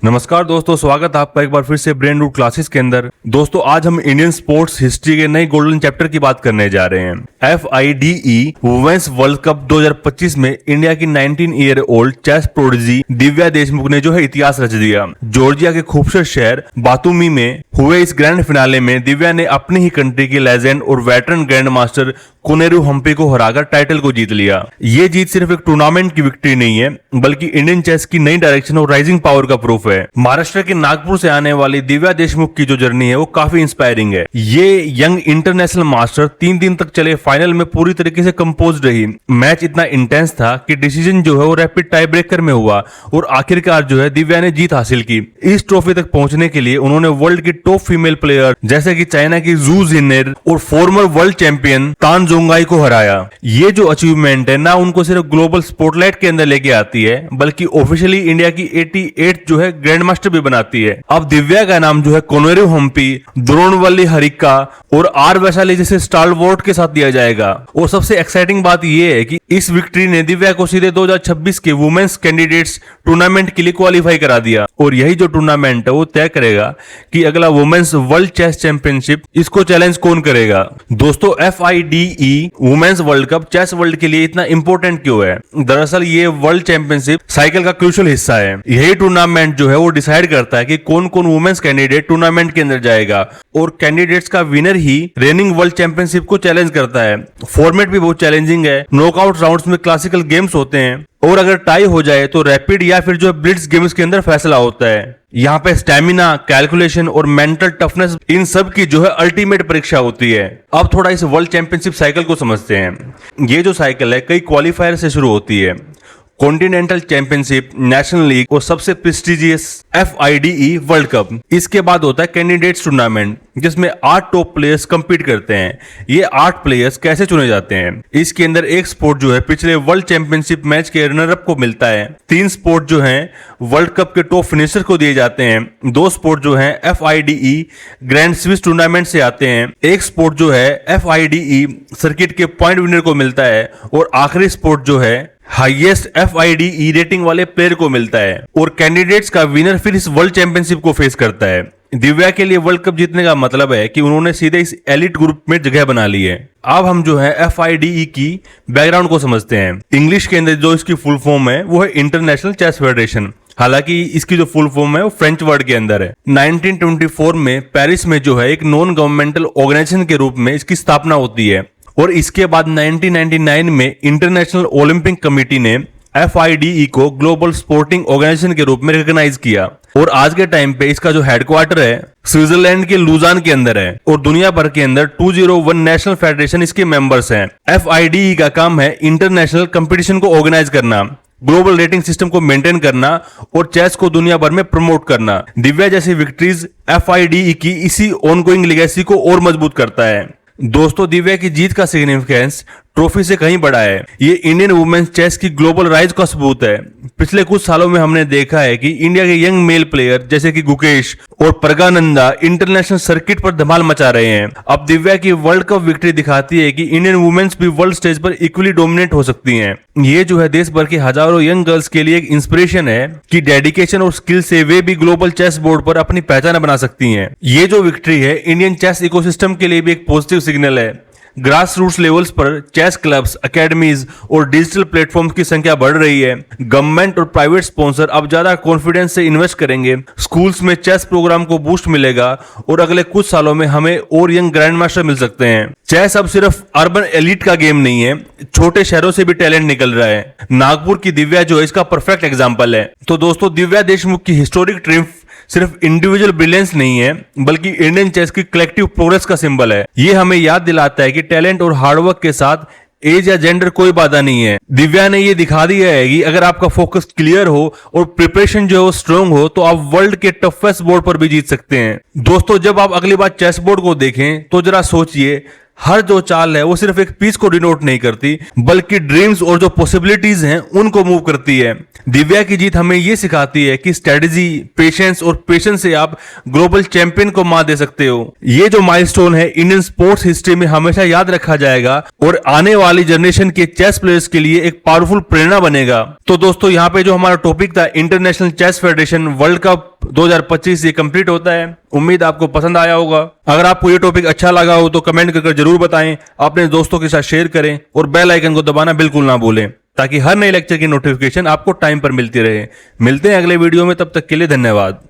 नमस्कार दोस्तों, स्वागत है आपका एक बार फिर से ब्रेन रूट क्लासेस के अंदर। दोस्तों आज हम इंडियन स्पोर्ट्स हिस्ट्री के नए गोल्डन चैप्टर की बात करने जा रहे हैं। FIDE वुमेन्स वर्ल्ड कप 2025 में इंडिया की 19 year old chess prodigy Divya Deshmukh ने जो है इतिहास रच दिया। जॉर्जिया के खूबसूरत शहर बातुमी में हुए इस ग्रैंड फिनाले में दिव्या ने अपनी ही कंट्री की लेजेंड और veteran grand master Koneru Humpy को हराकर टाइटल को जीत लिया। ये जीत सिर्फ एक टूर्नामेंट की विक्ट्री नहीं है, बल्कि इंडियन चेस की नई डायरेक्शन और राइजिंग पावर का प्रूफ है। महाराष्ट्र के नागपुर से आने वाली दिव्या देशमुख की जो जर्नी है वो काफी इंस्पायरिंग है। ये यंग इंटरनेशनल मास्टर 3 दिन तक चले फाइनल में पूरी तरीके से कंपोज रही। मैच इतना इंटेंस था कि डिसीजन जो है वो रैपिड टाई ब्रेकर में हुआ और आखिरकार जो है दिव्या ने जीत हासिल की। इस ट्रॉफी तक पहुंचने के लिए उन्होंने वर्ल्ड की टॉप फीमेल प्लेयर जैसे कि चाइना की जू जिनर और फॉर्मर वर्ल्ड चैंपियन तान जोंगाई को हराया। ये जो अचीवमेंट है ना उनको सिर्फ ग्लोबल स्पॉटलाइट के अंदर लेके आती है, बल्कि ऑफिशियली इंडिया की 88 जो है ग्रैंड मास्टर भी बनाती है। अब दिव्या का नाम जो है कोनेरू हम्पी, द्रोणवल्ली हरिका और आर वैशाली जैसे स्टालवॉर्ट के साथ दिया जाएगा। और सबसे एक्साइटिंग बात यह है कि इस विक्ट्री ने दिव्या को सीधे 2026 के वुमेन्स कैंडिडेट्स टूर्नामेंट के लिए क्वालिफाई करा दिया। और यही जो टूर्नामेंट है वो तय करेगा कि अगला वुमेन्स वर्ल्ड चेस चैंपियनशिप इसको चैलेंज कौन करेगा। दोस्तों FIDE women's world cup chess world के लिए इतना इंपॉर्टेंट क्यों है? दरअसल ये वर्ल्ड चैंपियनशिप साइकिल का क्रूशियल हिस्सा है। यही टूर्नामेंट जो है वो डिसाइड करता है कि कौन कौन वुमेन्स कैंडिडेट टूर्नामेंट के अंदर जाएगा और कैंडिडेट्स का विनर ही रेनिंग वर्ल्ड चैंपियनशिप को चैलेंज करता है। फॉर्मेट भी बहुत चैलेंजिंग है। नॉकआउट राउंड्स में क्लासिकल गेम्स होते हैं और अगर टाई हो जाए तो रैपिड या फिर जो ब्लिट्ज गेम्स के अंदर फैसला होता है। यहाँ पे स्टैमिना, कैलकुलेशन और मेंटल टफनेस इन सब की जो है अल्टीमेट परीक्षा होती है। अब थोड़ा इस वर्ल्ड चैंपियनशिप साइकिल को समझते हैं। ये जो साइकिल है कई क्वालिफायर से शुरू होती है। कॉन्टिनेंटल चैंपियनशिप, नेशनल लीग और सबसे प्रेस्टिजियस FIDE वर्ल्ड कप। इसके बाद होता है कैंडिडेट्स टूर्नामेंट जिसमें 8 टॉप प्लेयर्स कंपीट करते हैं। ये 8 प्लेयर्स कैसे चुने जाते हैं? इसके अंदर एक स्पोर्ट जो है पिछले वर्ल्ड चैंपियनशिप मैच के रनर अप को मिलता है। 3 स्पोर्ट जो हैं वर्ल्ड कप के टॉप फिनिशर को दिए जाते हैं। 2 स्पोर्ट जो हैं FIDE ग्रैंड स्विस टूर्नामेंट से आते हैं। एक स्पोर्ट जो है FIDE सर्किट के पॉइंट विनर को मिलता है और आखिरी स्पोर्ट जो है हाईएस्ट FIDE रेटिंग वाले प्लेयर को मिलता है। और कैंडिडेट्स का विनर फिर इस वर्ल्ड चैंपियनशिप को फेस करता है। दिव्या के लिए वर्ल्ड कप जीतने का मतलब है कि उन्होंने सीधे इस एलिट ग्रुप में जगह बना ली है। अब हम जो है FIDE की बैकग्राउंड को समझते हैं। इंग्लिश के अंदर जो इसकी फुल फॉर्म है वो है इंटरनेशनल चेस फेडरेशन। हालांकि इसकी जो फुल फॉर्म है वो फ्रेंच वर्ड के अंदर है। 1924 में पेरिस में जो है एक नॉन गवर्नमेंटल ऑर्गेनाइजेशन के रूप में इसकी स्थापना होती है और इसके बाद 1999 में इंटरनेशनल ओलंपिक कमेटी ने FIDE को ग्लोबल स्पोर्टिंग ऑर्गेनाइजेशन के रूप में रिकॉग्नाइज किया। और आज के टाइम पे इसका जो हेडक्वार्टर है स्विट्जरलैंड के लुजान के अंदर है और दुनिया भर के अंदर 201 नेशनल फेडरेशन इसके मेंबर्स हैं। FIDE का काम है इंटरनेशनल कंपटीशन को ऑर्गेनाइज करना, ग्लोबल रेटिंग सिस्टम को मेंटेन करना और चेस को दुनिया भर में प्रमोट करना। दिव्या जैसी विक्ट्रीज FIDE की इसी ऑनगोइंग लेगेसी को और मजबूत करता है। दोस्तों दिव्या की जीत का सिग्निफिकेंस ट्रॉफी से कहीं बड़ा है। ये इंडियन वुमेन्स चेस की ग्लोबल राइज का सबूत है। पिछले कुछ सालों में हमने देखा है कि इंडिया के यंग मेल प्लेयर जैसे कि गुकेश और प्रज्ञानंदा इंटरनेशनल सर्किट पर धमाल मचा रहे हैं। अब दिव्या की वर्ल्ड कप विक्ट्री दिखाती है कि इंडियन वुमेन्स भी वर्ल्ड स्टेज पर इक्वली डोमिनेट हो सकती हैं। ये जो है देश भर के हजारों यंग गर्ल्स के लिए एक इंस्पिरेशन है कि डेडिकेशन और स्किल से वे भी ग्लोबल चेस बोर्ड पर अपनी पहचान बना सकती हैं। ये जो विक्ट्री है इंडियन चेस इकोसिस्टम के लिए भी एक पॉजिटिव सिग्नल है। ग्रास रूट्स लेवल्स पर चेस क्लब्स, एकेडमीज और डिजिटल प्लेटफॉर्म्स की संख्या बढ़ रही है। गवर्नमेंट और प्राइवेट स्पॉन्सर अब ज्यादा कॉन्फिडेंस से इन्वेस्ट करेंगे। स्कूल्स में चेस प्रोग्राम को बूस्ट मिलेगा और अगले कुछ सालों में हमें और यंग ग्रैंड मास्टर मिल सकते हैं। चेस अब सिर्फ अर्बन एलिट का गेम नहीं है, छोटे शहरों से भी टैलेंट निकल रहा है। नागपुर की दिव्या जो है इसका परफेक्ट एग्जाम्पल है। तो दोस्तों दिव्या देशमुख की हिस्टोरिक ट्रिम्फ सिर्फ इंडिविजुअल ब्रिलियंस नहीं है, बल्कि इंडियन चेस की कलेक्टिव प्रोग्रेस का सिंबल है। ये हमें याद दिलाता है कि टैलेंट और हार्डवर्क के साथ एज या जेंडर कोई बाधा नहीं है। दिव्या ने ये दिखा दिया है कि अगर आपका फोकस क्लियर हो और प्रिपरेशन जो है वो स्ट्रांग हो तो आप वर्ल्ड के टफेस्ट बोर्ड पर भी जीत सकते हैं। दोस्तों जब आप अगली बार चेस बोर्ड को देखें तो जरा सोचिए, हर जो चाल है वो सिर्फ एक पीस को डिनोट नहीं करती, बल्कि ड्रीम्स और जो पॉसिबिलिटीज हैं उनको मूव करती है। दिव्या की जीत हमें ये सिखाती है कि स्ट्रेटजी, पेशेंस और पेशेंस से आप ग्लोबल चैंपियन को मात दे सकते हो। ये जो माइलस्टोन है इंडियन स्पोर्ट्स हिस्ट्री में हमेशा याद रखा जाएगा और आने वाली जनरेशन के चेस प्लेयर्स के लिए एक पावरफुल प्रेरणा बनेगा। तो दोस्तों यहाँ पे जो हमारा टॉपिक था international chess federation world cup 2025 ये कंप्लीट होता है। उम्मीद आपको पसंद आया होगा। अगर आपको ये टॉपिक अच्छा लगा हो तो कमेंट करके जरूर बताएं, अपने दोस्तों के साथ शेयर करें और बेल आइकन को दबाना बिल्कुल ना भूलें ताकि हर नए लेक्चर की नोटिफिकेशन आपको टाइम पर मिलती रहे। मिलते हैं अगले वीडियो में, तब तक के लिए धन्यवाद।